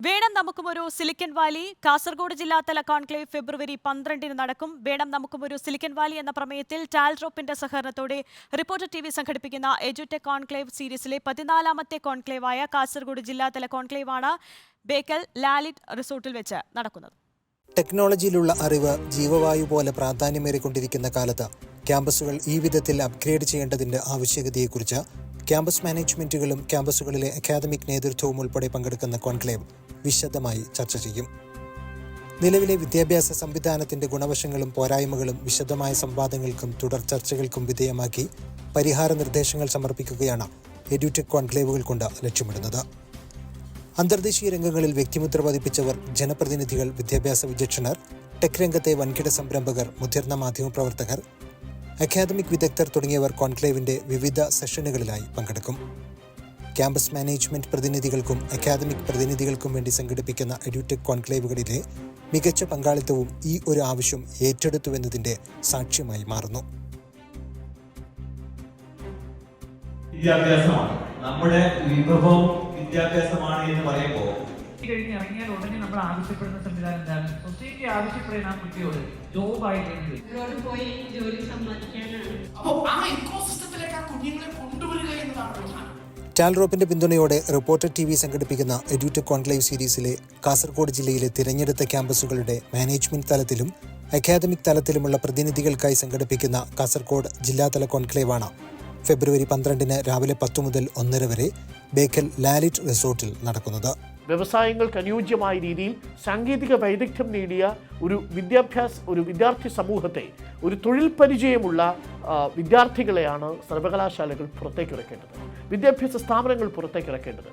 വേണം നമുക്കും ഒരു സിലിക്കൺ വാലി. കാസർഗോഡ് ജില്ലാതല കോൺക്ലേവ് ഫെബ്രുവരി 12 നടക്കും. വേണം നമുക്കും ഒരു സിലിക്കൺ വാലി എന്ന പ്രമേയത്തിൽ ടാൽഡ്രോപ്പിന്റെ സഹകരണത്തോടെ റിപ്പോർട്ടർ TV സംഘടിപ്പിക്കുന്ന എഡ്യൂടെക് കോൺക്ലേവ് സീരീസിലെ 14ാമത്തെ കോൺക്ലേവായ കാസർഗോഡ് ജില്ലാതല കോൺക്ലേവാണ് ബേക്കൽ ലാലിറ്റ് റിസോർട്ടിൽ വെച്ച് നടക്കുന്നത്. ടെക്നോളജിയിലുള്ള അറിവ് ജീവവായു പോലെ പ്രാധാന്യമേറിക്കൊണ്ടിരിക്കുന്ന കാലത്ത് ക്യാമ്പസുകൾ ഈ വിധത്തിൽ അപ്ഗ്രേഡ് ചെയ്യേണ്ടതിന്റെ ആവശ്യകതയെക്കുറിച്ച് ക്യാമ്പസ് മാനേജ്മെന്റുകളും ക്യാമ്പസുകളിലെ അക്കാദമിക് നേതൃത്വവും ഉൾപ്പെടെ പങ്കെടുക്കുന്ന കോൺക്ലേവ് വിശദമായി ചർച്ച ചെയ്യും. നിലവിലെ വിദ്യാഭ്യാസ സംവിധാനത്തിന്റെ ഗുണവശങ്ങളും പോരായ്മകളും വിശദമായ സംവാദങ്ങൾക്കും തുടർ ചർച്ചകൾക്കും വിധേയമാക്കി പരിഹാര നിർദ്ദേശങ്ങൾ സമർപ്പിക്കുകയാണ് എഡ്യൂടെക് കോൺക്ലേവുകൾ കൊണ്ട് ലക്ഷ്യമിടുന്നത്. അന്തർദേശീയ രംഗങ്ങളിൽ വ്യക്തിമുദ്ര പതിപ്പിച്ചവർ, ജനപ്രതിനിധികൾ, വിദ്യാഭ്യാസ വിചക്ഷണർ, ടെക് രംഗത്തെ വൻകിട സംരംഭകർ, മുതിർന്ന മാധ്യമപ്രവർത്തകർ, അക്കാദമിക് വിദഗ്ധർ തുടങ്ങിയവർ കോൺക്ലേവിന്റെ വിവിധ സെഷനുകളിലായി പങ്കെടുക്കും. ക്യാമ്പസ് മാനേജ്മെന്റ് പ്രതിനിധികൾക്കും അക്കാദമിക് പ്രതിനിധികൾക്കും വേണ്ടി സംഘടിപ്പിക്കുന്ന എഡ്യൂടെക് കോൺക്ലേവുകളിലെ മികച്ച പങ്കാളിത്തവും ഈ ഒരു ആവശ്യം ഏറ്റെടുത്തുവെന്നതിന്റെ സാക്ഷ്യമായി മാറുന്നു. വിദ്യാഭ്യാസമാണ് നമ്മുടെ വിഭവം, വിദ്യാഭ്യാസമാണ് എന്ന് പറയുമ്പോൾ ഇറങ്ങിയാൽ ഉടനെ നമ്മൾ ആവശ്യപ്പെടുന്ന സംവിധാനം എന്താണ്? സൊസൈറ്റി ആവശ്യപ്പെടുന്ന കുട്ടിയോട് ജോബായി പോയി ജോലി സമ്പാദിക്കാനാണ്. ടാൽഡ്രോപ്പിന്റെ പിന്തുണയോടെ റിപ്പോർട്ടർ TV സംഘടിപ്പിക്കുന്ന എഡ്യൂടെക് കോൺക്ലേവ് സീരീസിലെ കാസർഗോഡ് ജില്ലയിലെ തിരഞ്ഞെടുത്ത ക്യാമ്പസുകളുടെ മാനേജ്മെന്റ് തലത്തിലും അക്കാദമിക് തലത്തിലുമുള്ള പ്രതിനിധികൾക്കായി സംഘടിപ്പിക്കുന്ന കാസർഗോഡ് ജില്ലാതല കോൺക്ലേവാണ് ഫെബ്രുവരി 12 രാവിലെ 10 മുതൽ 1:30 വരെ ബേക്കൽ ലാലിറ്റ് റിസോർട്ടിൽ നടക്കുന്നത്. വ്യവസായങ്ങൾക്ക് അനുയോജ്യമായ രീതിയിൽ സാങ്കേതിക വൈദഗ്ധ്യം നേടിയ ഒരു വിദ്യാർത്ഥി സമൂഹത്തെ, ഒരു തൊഴിൽ പരിചയമുള്ള വിദ്യാർത്ഥികളെയാണ് സർവകലാശാലകൾ പുറത്തേക്കിറക്കേണ്ടത്, വിദ്യാഭ്യാസ സ്ഥാപനങ്ങൾ പുറത്തേക്കിറക്കേണ്ടത്.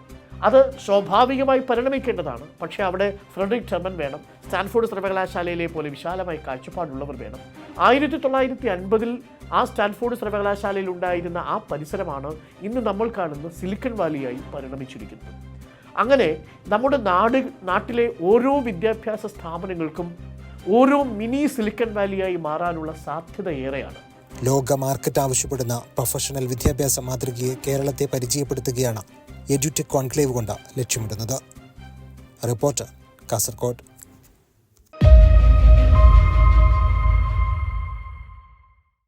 അത് സ്വാഭാവികമായി പരിണമിക്കേണ്ടതാണ്. പക്ഷേ അവിടെ ഫ്രെഡറിക് ടെർമൻ വേണം, സ്റ്റാൻഫോർഡ് സർവകലാശാലയിലെ പോലെ വിശാലമായ കാഴ്ചപ്പാടുള്ളവർ വേണം. 1950 ആ സ്റ്റാൻഫോർഡ് സർവകലാശാലയിൽ ഉണ്ടായിരുന്ന ആ പരിസരമാണ് ഇന്ന് നമ്മൾ കാണുന്ന സിലിക്കൺ വാലിയായി പരിണമിച്ചിരിക്കുന്നത്. അങ്ങനെ നമ്മുടെ നാട്ടിലെ ഓരോ വിദ്യാഭ്യാസ സ്ഥാപനങ്ങൾക്കും ഓരോ മിനി സിലിക്കൺ വാലിയായി മാറാനുള്ള സാധ്യത ഏറെയാണ്. ലോക മാർക്കറ്റ് ആവശ്യപ്പെടുന്ന പ്രൊഫഷണൽ വിദ്യാഭ്യാസ മാതൃകയെ കേരളത്തെ പരിചയപ്പെടുത്തുകയാണ് എഡ്യൂടെക് കോൺക്ലേവ് കൊണ്ട് ലക്ഷ്യമിടുന്നത്. റിപ്പോർട്ടർ, കാസർഗോഡ്.